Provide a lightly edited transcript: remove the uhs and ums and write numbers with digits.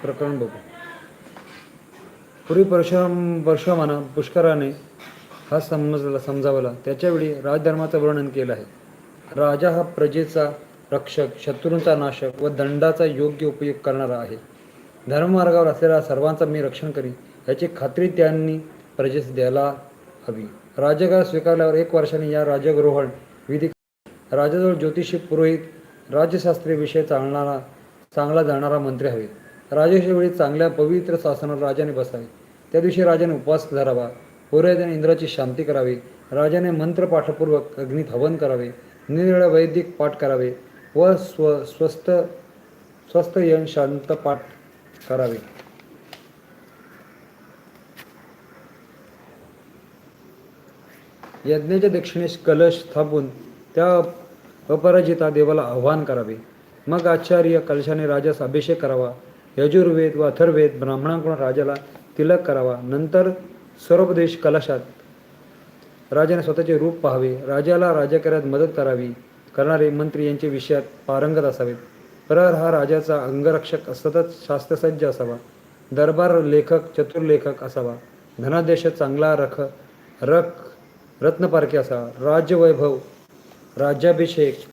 प्रकरण बघू. पूर्वी परशुरामानं पुष्कराने हा समजावला. त्याच्यावेळी राजधर्माचं वर्णन केलं आहे. राजा हा प्रजेचा रक्षक, शत्रूंचा नाशक व दंडाचा योग्य उपयोग करणारा आहे. धर्ममार्गावर असलेल्या सर्वांचा मी रक्षण करीन याची खात्री त्यांनी प्रजेस द्यायला हवी. राज्यभार स्वीकारल्यावर 1 वर्षाने या राज्यारोहण विधी राजाजवळ ज्योतिषी, पुरोहित, राज्यशास्त्रीय विषय चांगला जाणारा मंत्री हवे. राजाच्या वेळी चांगल्या पवित्र शासनावर राजाने बसावे. त्या दिवशी राजाने उपवास धरावा. पुरोहिताने इंद्राची शांती करावी. राजाने मंत्रपाठपूर्वक अग्नीत हवन करावे. निरनिराळे वैदिक पाठ करावे व स्वस्थ यन शांत पाठ करावे. यज्ञाच्या दक्षिणेस कलश स्थापून त्या अपराजिता देवाला आवाहन करावे. मग आचार्य कलशाने राजास अभिषेक करावा. यजुर्वेद व अथर्ववेद ब्राह्मणांकडून राजाला तिलक करावा. नंतर सर्वोपदेश कलशात राजाने स्वतःचे रूप पाहावे. राजाला राज्यकार्यात मदत करणारे मंत्री यांच्या विषयात पारंगत असावेत. प्रहर हा राजाचा अंगरक्षक सतत शास्त्रसज्ज असावा. दरबार लेखक चतुर्लेखक असावा. धनादेश चांगला रत्नपारखी असावा. राज्यवैभव, राज्याभिषेक